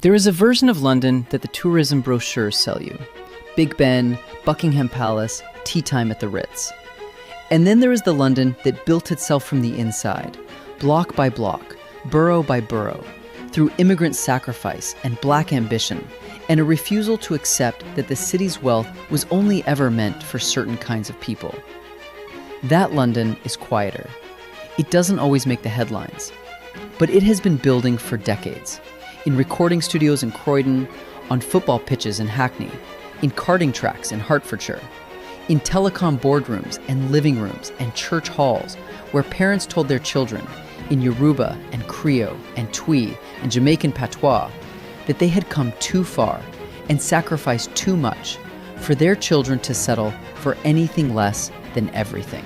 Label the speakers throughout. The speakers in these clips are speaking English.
Speaker 1: There is a version of London that the tourism brochures sell you. Big Ben, Buckingham Palace, tea time at the Ritz. And then there is the London that built itself from the inside, block by block, borough by borough, through immigrant sacrifice and black ambition, and a refusal to accept that the city's wealth was only ever meant for certain kinds of people. That London is quieter. It doesn't always make the headlines, but it has been building for decades. In recording studios in Croydon, on football pitches in Hackney, in karting tracks in Hertfordshire, in telecom boardrooms and living rooms and church halls where parents told their children, in Yoruba and Creole and Twi and Jamaican patois, that they had come too far and sacrificed too much for their children to settle for anything less than everything.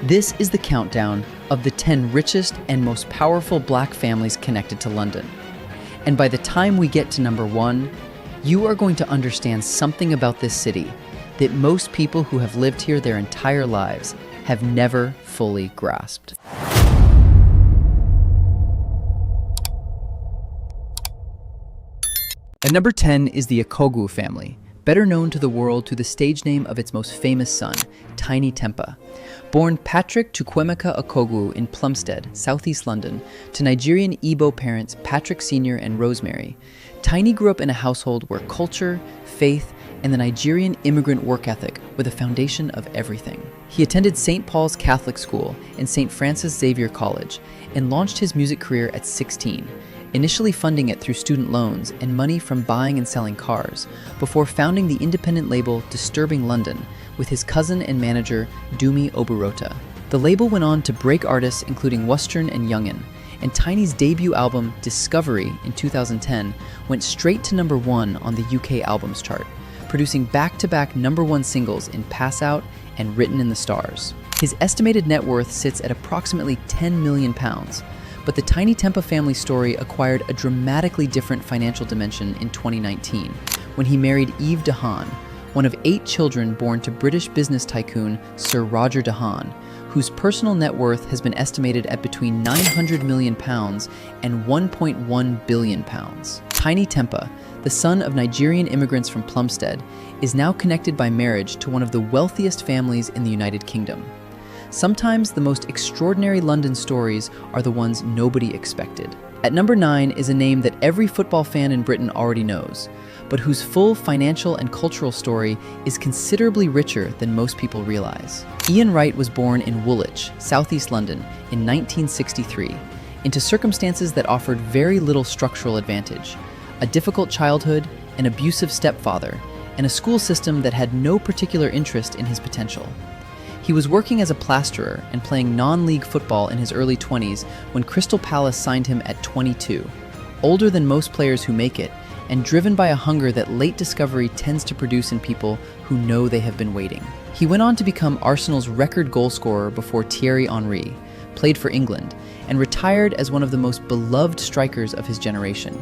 Speaker 1: This is the countdown of the 10 richest and most powerful black families connected to London. And by the time we get to number 1, you are going to understand something about this city that most people who have lived here their entire lives have never fully grasped. At number 10 is the Akogwu family, better known to the world through the stage name of its most famous son, Tiny Tempa. Born Patrick Chukwemeka Akogwu in Plumstead, southeast London, to Nigerian Igbo parents Patrick Sr. and Rosemary, Tiny grew up in a household where culture, faith, and the Nigerian immigrant work ethic were the foundation of everything. He attended St. Paul's Catholic School and St. Francis Xavier College and launched his music career at 16, initially funding it through student loans and money from buying and selling cars, before founding the independent label Disturbing London with his cousin and manager Dumi Oburota. The label went on to break artists including Western and Youngin, and Tiny's debut album Discovery in 2010 went straight to number 1 on the UK albums chart, producing back-to-back number 1 singles in Pass Out and Written in the Stars. His estimated net worth sits at approximately £10 million, but the Tiny Tempa family story acquired a dramatically different financial dimension in 2019, when he married Eve Dehaan, one of 8 children born to British business tycoon Sir Roger Dehaan, whose personal net worth has been estimated at between £900 million and £1.1 billion. Tiny Tempa, the son of Nigerian immigrants from Plumstead, is now connected by marriage to one of the wealthiest families in the United Kingdom. Sometimes the most extraordinary London stories are the ones nobody expected. At number 9 is a name that every football fan in Britain already knows, but whose full financial and cultural story is considerably richer than most people realize. Ian Wright was born in Woolwich, southeast London, in 1963, into circumstances that offered very little structural advantage: a difficult childhood, an abusive stepfather, and a school system that had no particular interest in his potential. He was working as a plasterer and playing non-league football in his early 20s when Crystal Palace signed him at 22, older than most players who make it, and driven by a hunger that late discovery tends to produce in people who know they have been waiting. He went on to become Arsenal's record goalscorer before Thierry Henry, played for England, and retired as one of the most beloved strikers of his generation.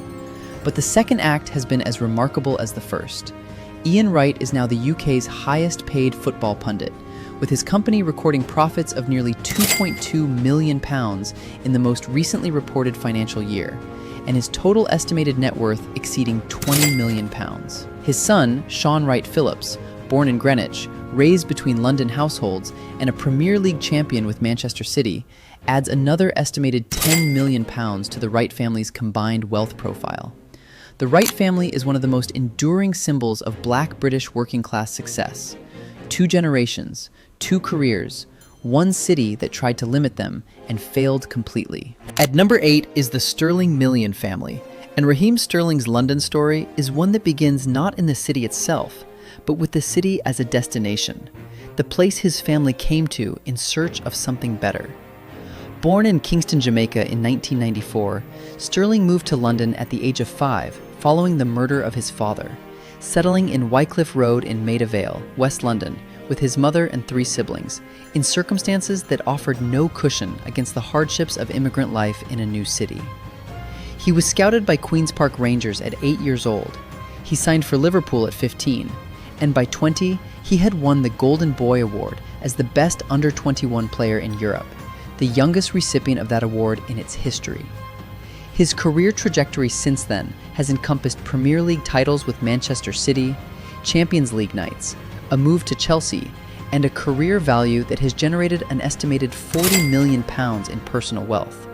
Speaker 1: But the second act has been as remarkable as the first. Ian Wright is now the UK's highest paid football pundit, with his company recording profits of nearly £2.2 million in the most recently reported financial year, and his total estimated net worth exceeding £20 million. His son, Sean Wright Phillips, born in Greenwich, raised between London households, and a Premier League champion with Manchester City, adds another estimated £10 million to the Wright family's combined wealth profile. The Wright family is one of the most enduring symbols of Black British working-class success. 2 generations, 2 careers, 1 city that tried to limit them and failed completely. At number 8 is the Sterling Million family, and Raheem Sterling's London story is one that begins not in the city itself, but with the city as a destination, the place his family came to in search of something better. Born in Kingston, Jamaica in 1994, Sterling moved to London at the age of 5 following the murder of his father, settling in Wycliffe Road in Maida Vale, West London, with his mother and 3 siblings, in circumstances that offered no cushion against the hardships of immigrant life in a new city. He was scouted by Queen's Park Rangers at 8 years old. He signed for Liverpool at 15, and by 20, he had won the Golden Boy Award as the best under-21 player in Europe, the youngest recipient of that award in its history. His career trajectory since then has encompassed Premier League titles with Manchester City, Champions League nights, a move to Chelsea, and a career value that has generated an estimated £40 million in personal wealth.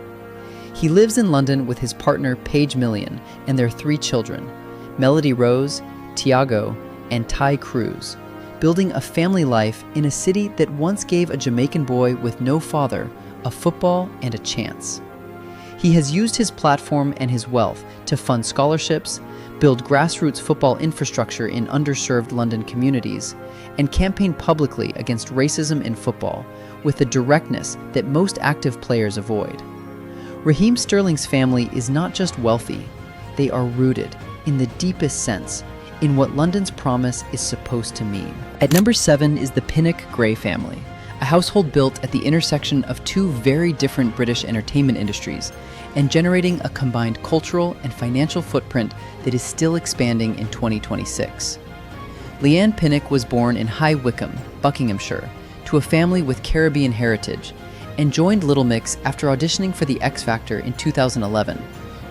Speaker 1: He lives in London with his partner Paige Million and their 3 children, Melody Rose, Tiago, and Ty Cruz, building a family life in a city that once gave a Jamaican boy with no father a football and a chance. He has used his platform and his wealth to fund scholarships, build grassroots football infrastructure in underserved London communities, and campaign publicly against racism in football with a directness that most active players avoid. Raheem Sterling's family is not just wealthy, they are rooted, in the deepest sense, in what London's promise is supposed to mean. At number 7 is the Pinnock Gray family, a household built at the intersection of 2 very different British entertainment industries, and generating a combined cultural and financial footprint that is still expanding in 2026. Leanne Pinnock was born in High Wycombe, Buckinghamshire, to a family with Caribbean heritage, and joined Little Mix after auditioning for the X Factor in 2011,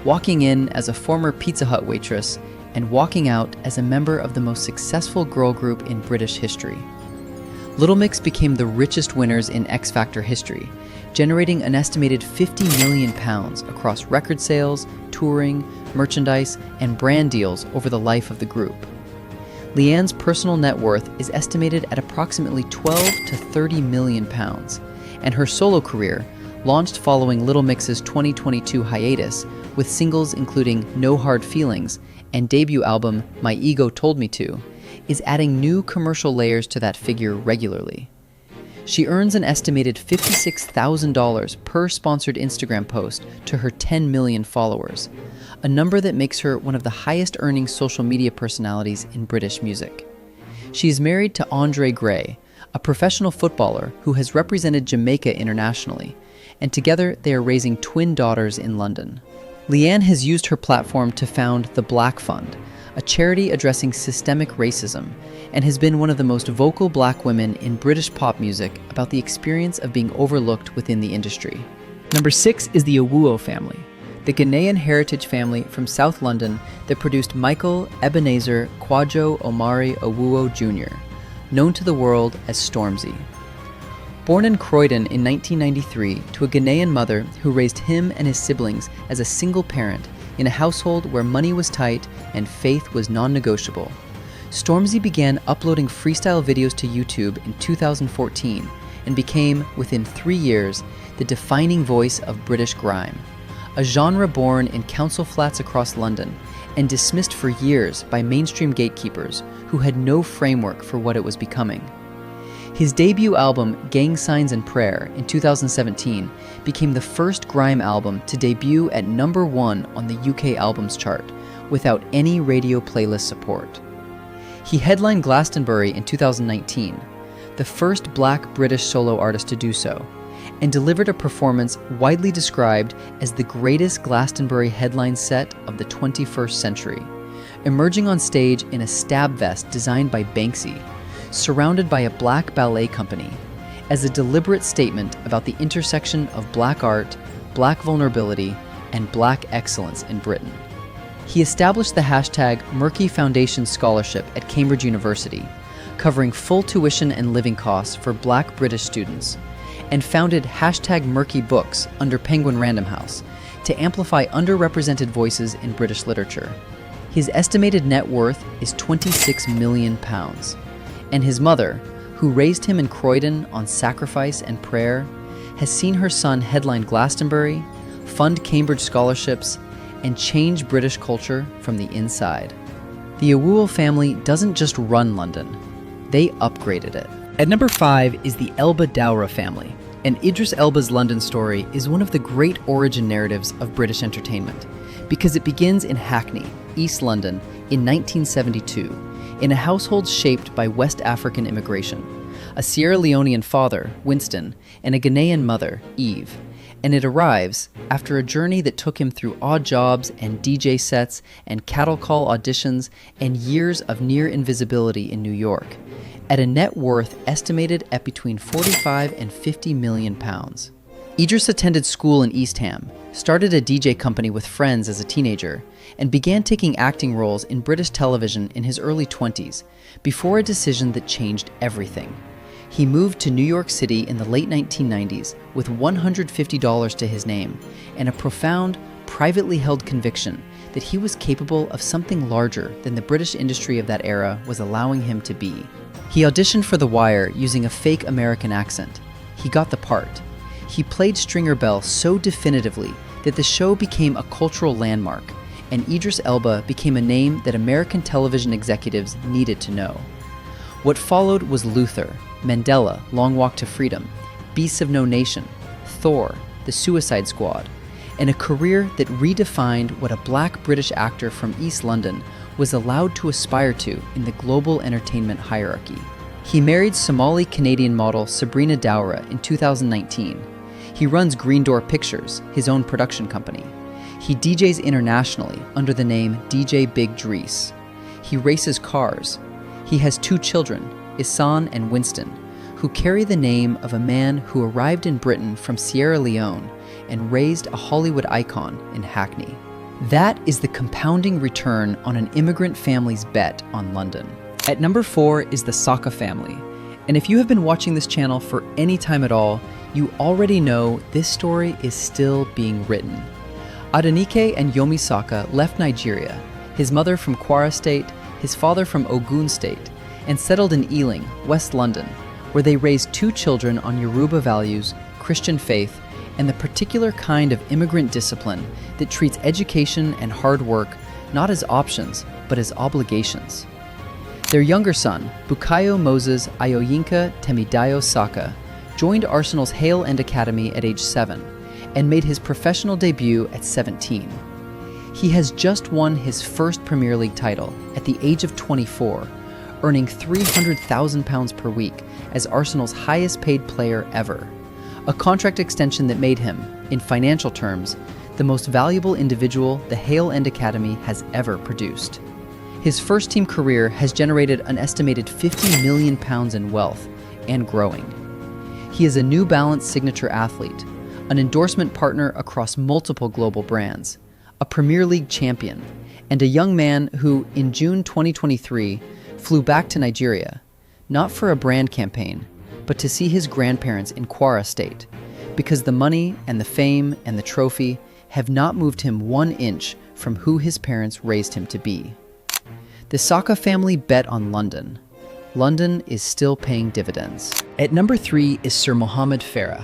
Speaker 1: walking in as a former Pizza Hut waitress and walking out as a member of the most successful girl group in British history. Little Mix became the richest winners in X Factor history, generating an estimated £50 million across record sales, touring, merchandise, and brand deals over the life of the group. Leanne's personal net worth is estimated at approximately £12 to £30 million, and her solo career, launched following Little Mix's 2022 hiatus with singles including No Hard Feelings and debut album My Ego Told Me To, is adding new commercial layers to that figure regularly. She earns an estimated $56,000 per sponsored Instagram post to her 10 million followers, a number that makes her one of the highest-earning social media personalities in British music. She is married to Andre Gray, a professional footballer who has represented Jamaica internationally, and together they are raising twin daughters in London. Leanne has used her platform to found the Black Fund, a charity addressing systemic racism, and has been one of the most vocal Black women in British pop music about the experience of being overlooked within the industry. Number 6 is the Owuo family, the Ghanaian heritage family from South London that produced Michael Ebenezer Kwajo Omari Owuo Jr., known to the world as Stormzy. Born in Croydon in 1993 to a Ghanaian mother who raised him and his siblings as a single parent in a household where money was tight and faith was non-negotiable, Stormzy began uploading freestyle videos to YouTube in 2014 and became, within 3 years, the defining voice of British grime, a genre born in council flats across London and dismissed for years by mainstream gatekeepers who had no framework for what it was becoming. His debut album, Gang Signs and Prayer, in 2017 became the first grime album to debut at number 1 on the UK albums chart without any radio playlist support. He headlined Glastonbury in 2019, the first Black British solo artist to do so, and delivered a performance widely described as the greatest Glastonbury headline set of the 21st century, emerging on stage in a stab vest designed by Banksy, surrounded by a black ballet company, as a deliberate statement about the intersection of Black art, Black vulnerability, and Black excellence in Britain. He established the hashtag Murky Foundation Scholarship at Cambridge University, covering full tuition and living costs for Black British students, and founded hashtag Murky Books under Penguin Random House to amplify underrepresented voices in British literature. His estimated net worth is £26 million, and his mother, who raised him in Croydon on sacrifice and prayer, has seen her son headline Glastonbury, fund Cambridge scholarships, and change British culture from the inside. The Owuo family doesn't just run London, they upgraded it. At number 5 is the Elba Dowra family, and Idris Elba's London story is one of the great origin narratives of British entertainment, because it begins in Hackney, East London, in 1972, in a household shaped by West African immigration, a Sierra Leonean father, Winston, and a Ghanaian mother, Eve, and it arrives after a journey that took him through odd jobs and DJ sets and cattle call auditions and years of near invisibility in New York, at a net worth estimated at between 45 and 50 million pounds. Idris attended school in East Ham, started a DJ company with friends as a teenager, and began taking acting roles in British television in his early 20s, before a decision that changed everything. He moved to New York City in the late 1990s with $150 to his name and a profound, privately held conviction that he was capable of something larger than the British industry of that era was allowing him to be. He auditioned for The Wire using a fake American accent. He got the part. He played Stringer Bell so definitively that the show became a cultural landmark, and Idris Elba became a name that American television executives needed to know. What followed was Luther, Mandela, Long Walk to Freedom, Beasts of No Nation, Thor, The Suicide Squad, and a career that redefined what a black British actor from East London was allowed to aspire to in the global entertainment hierarchy. He married Somali-Canadian model Sabrina Dowra in 2019. He runs Green Door Pictures, his own production company. He DJs internationally under the name DJ Big Dries. He races cars. He has 2 children, Isan and Winston, who carry the name of a man who arrived in Britain from Sierra Leone and raised a Hollywood icon in Hackney. That is the compounding return on an immigrant family's bet on London. At number 4 is the Saka family. And if you have been watching this channel for any time at all, you already know this story is still being written. Adenike and Yomi Saka left Nigeria, his mother from Kwara State, his father from Ogun State, and settled in Ealing, West London, where they raised 2 children on Yoruba values, Christian faith, and the particular kind of immigrant discipline that treats education and hard work not as options, but as obligations. Their younger son, Bukayo Moses Ayoyinka Temidayo Saka, joined Arsenal's Hale End Academy at age 7 and made his professional debut at 17. He has just won his first Premier League title at the age of 24, earning £300,000 per week as Arsenal's highest paid player ever, a contract extension that made him, in financial terms, the most valuable individual the Hale End Academy has ever produced. His first-team career has generated an estimated £50 million in wealth, and growing. He is a New Balance signature athlete, an endorsement partner across multiple global brands, a Premier League champion, and a young man who, in June 2023, flew back to Nigeria, not for a brand campaign, but to see his grandparents in Kwara State, because the money and the fame and the trophy have not moved him 1 inch from who his parents raised him to be. The Saka family bet on London. London is still paying dividends. At number 3 is Sir Mohammed Farah.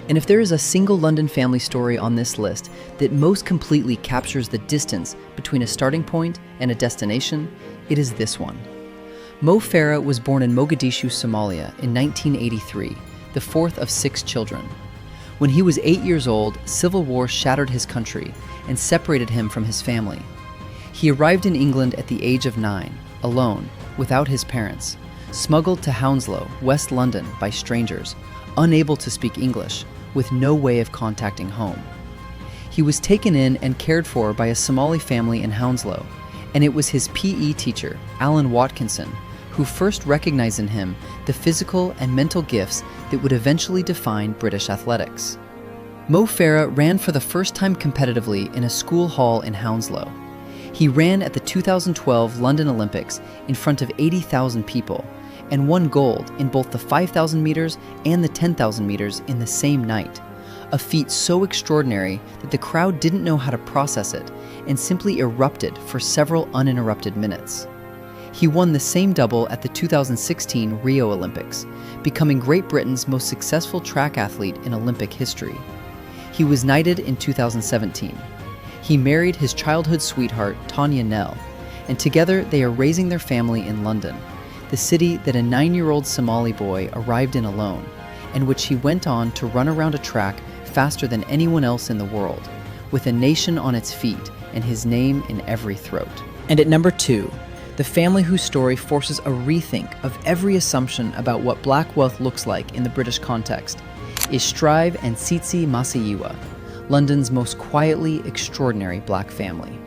Speaker 1: And if there is a single London family story on this list that most completely captures the distance between a starting point and a destination, it is this one. Mo Farah was born in Mogadishu, Somalia in 1983, the 4th of 6 children. When he was 8 years old, civil war shattered his country and separated him from his family. He arrived in England at the age of 9, alone, without his parents, smuggled to Hounslow, West London, by strangers, unable to speak English, with no way of contacting home. He was taken in and cared for by a Somali family in Hounslow, and it was his PE teacher, Alan Watkinson, who first recognized in him the physical and mental gifts that would eventually define British athletics. Mo Farah ran for the first time competitively in a school hall in Hounslow. He ran at the 2012 London Olympics in front of 80,000 people, and won gold in both the 5,000 meters and the 10,000 meters in the same night, a feat so extraordinary that the crowd didn't know how to process it and simply erupted for several uninterrupted minutes. He won the same double at the 2016 Rio Olympics, becoming Great Britain's most successful track athlete in Olympic history. He was knighted in 2017. He married his childhood sweetheart, Tanya Nell, and together they are raising their family in London, the city that a 9-year-old Somali boy arrived in alone, and which he went on to run around a track faster than anyone else in the world, with a nation on its feet and his name in every throat. And at number 2, the family whose story forces a rethink of every assumption about what black wealth looks like in the British context, is Strive and Tsitsi Masiyiwa, London's most quietly extraordinary black family.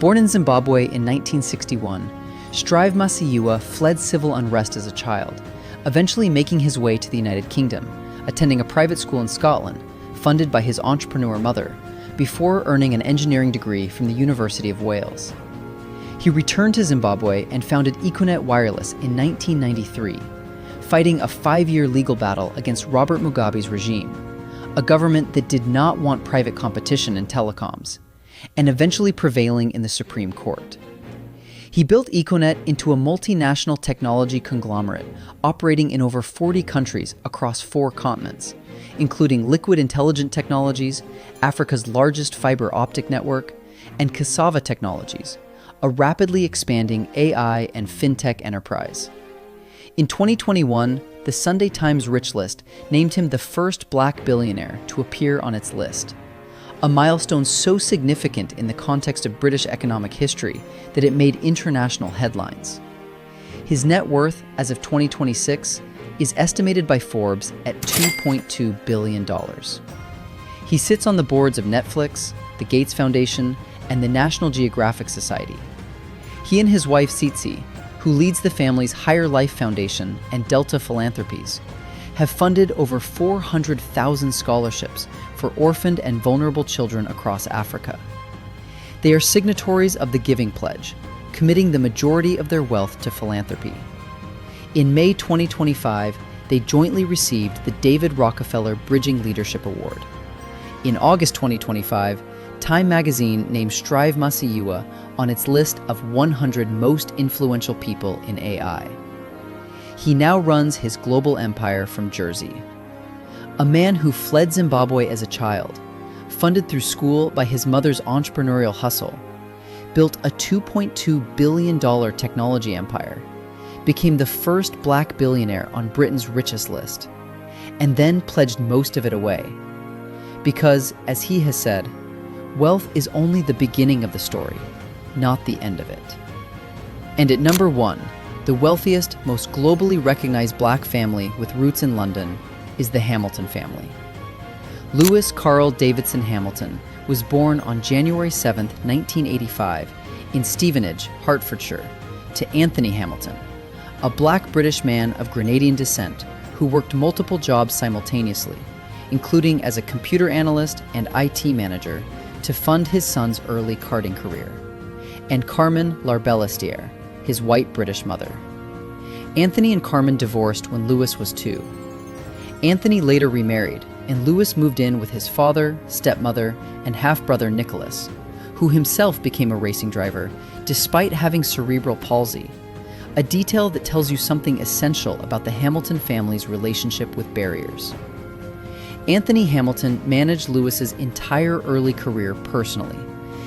Speaker 1: Born in Zimbabwe in 1961, Strive Masiyiwa fled civil unrest as a child, eventually making his way to the United Kingdom, attending a private school in Scotland, funded by his entrepreneur mother, before earning an engineering degree from the University of Wales. He returned to Zimbabwe and founded Econet Wireless in 1993, fighting a 5-year legal battle against Robert Mugabe's regime, a government that did not want private competition in telecoms, and eventually prevailing in the Supreme Court. He built Econet into a multinational technology conglomerate operating in over 40 countries across 4 continents, including Liquid Intelligent Technologies, Africa's largest fiber optic network, and Cassava Technologies, a rapidly expanding AI and fintech enterprise. In 2021, the Sunday Times Rich List named him the first black billionaire to appear on its list, a milestone so significant in the context of British economic history that it made international headlines. His net worth, as of 2026, is estimated by Forbes at $2.2 billion. He sits on the boards of Netflix, the Gates Foundation, and the National Geographic Society. He and his wife Tsitsi, who leads the family's Higher Life Foundation and Delta Philanthropies, have funded over 400,000 scholarships for orphaned and vulnerable children across Africa. They are signatories of the Giving Pledge, committing the majority of their wealth to philanthropy. In May 2025, they jointly received the David Rockefeller Bridging Leadership Award. In August 2025, Time magazine named Strive Masiyiwa on its list of 100 most influential people in AI. He now runs his global empire from Jersey. A man who fled Zimbabwe as a child, funded through school by his mother's entrepreneurial hustle, built a $2.2 billion technology empire, became the first black billionaire on Britain's richest list, and then pledged most of it away. Because, as he has said, wealth is only the beginning of the story, not the end of it. And at number 1, the wealthiest, most globally recognized black family with roots in London is the Hamilton family. Lewis Carl Davidson Hamilton was born on January 7, 1985, in Stevenage, Hertfordshire, to Anthony Hamilton, a black British man of Grenadian descent who worked multiple jobs simultaneously, including as a computer analyst and IT manager, to fund his son's early karting career, and Carmen Larbellestier, his white British mother. Anthony and Carmen divorced when Lewis was 2. Anthony later remarried, and Lewis moved in with his father, stepmother, and half-brother Nicholas, who himself became a racing driver despite having cerebral palsy, a detail that tells you something essential about the Hamilton family's relationship with barriers. Anthony Hamilton managed Lewis's entire early career personally,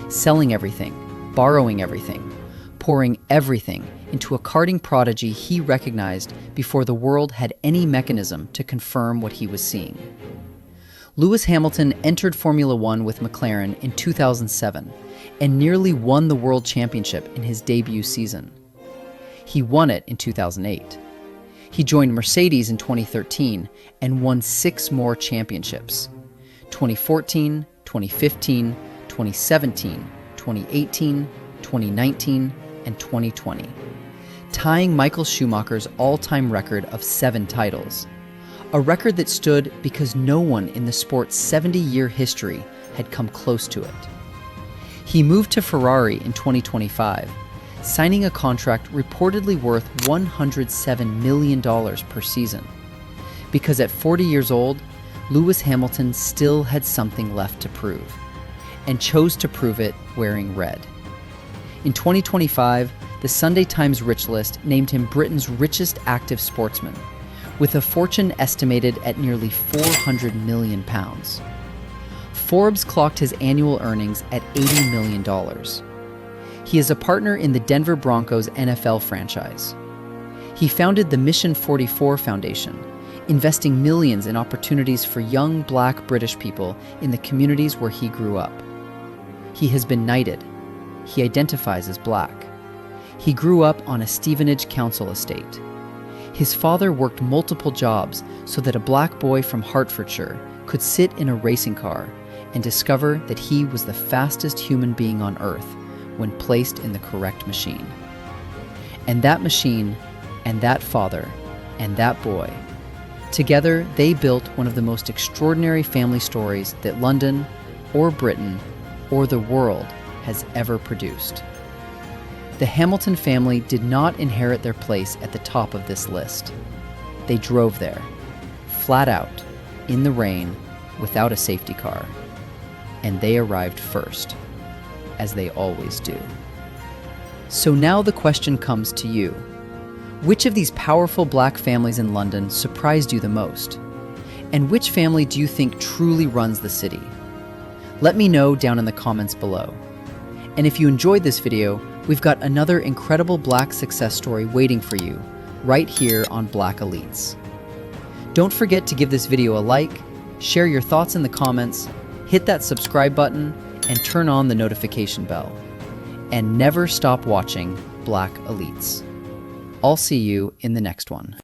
Speaker 1: selling everything, borrowing everything, pouring everything into a karting prodigy he recognized before the world had any mechanism to confirm what he was seeing. Lewis Hamilton entered Formula One with McLaren in 2007 and nearly won the World Championship in his debut season. He won it in 2008. He joined Mercedes in 2013 and won 6 more championships: 2014, 2015, 2017, 2018, 2019, and 2020, tying Michael Schumacher's all-time record of 7 titles, a record that stood because no one in the sport's 70-year history had come close to it. He moved to Ferrari in 2025, signing a contract reportedly worth $107 million per season, because at 40 years old, Lewis Hamilton still had something left to prove, and chose to prove it wearing red. In 2025, the Sunday Times Rich List named him Britain's richest active sportsman, with a fortune estimated at nearly £400 million. Forbes clocked his annual earnings at $80 million. He is a partner in the Denver Broncos NFL franchise. He founded the Mission 44 Foundation, investing millions in opportunities for young black British people in the communities where he grew up. He has been knighted. He identifies as black. He grew up on a Stevenage council estate. His father worked multiple jobs so that a black boy from Hertfordshire could sit in a racing car and discover that he was the fastest human being on earth when placed in the correct machine. And that machine, and that father, and that boy Together, they built one of the most extraordinary family stories that London, or Britain, or the world has ever produced. The Hamilton family did not inherit their place at the top of this list. They drove there, flat out, in the rain, without a safety car. And they arrived first, as they always do. So now the question comes to you. Which of these powerful black families in London surprised you the most? And which family do you think truly runs the city? Let me know down in the comments below. And if you enjoyed this video, we've got another incredible black success story waiting for you, right here on Black Elites. Don't forget to give this video a like, share your thoughts in the comments, hit that subscribe button, and turn on the notification bell. And never stop watching Black Elites. I'll see you in the next one.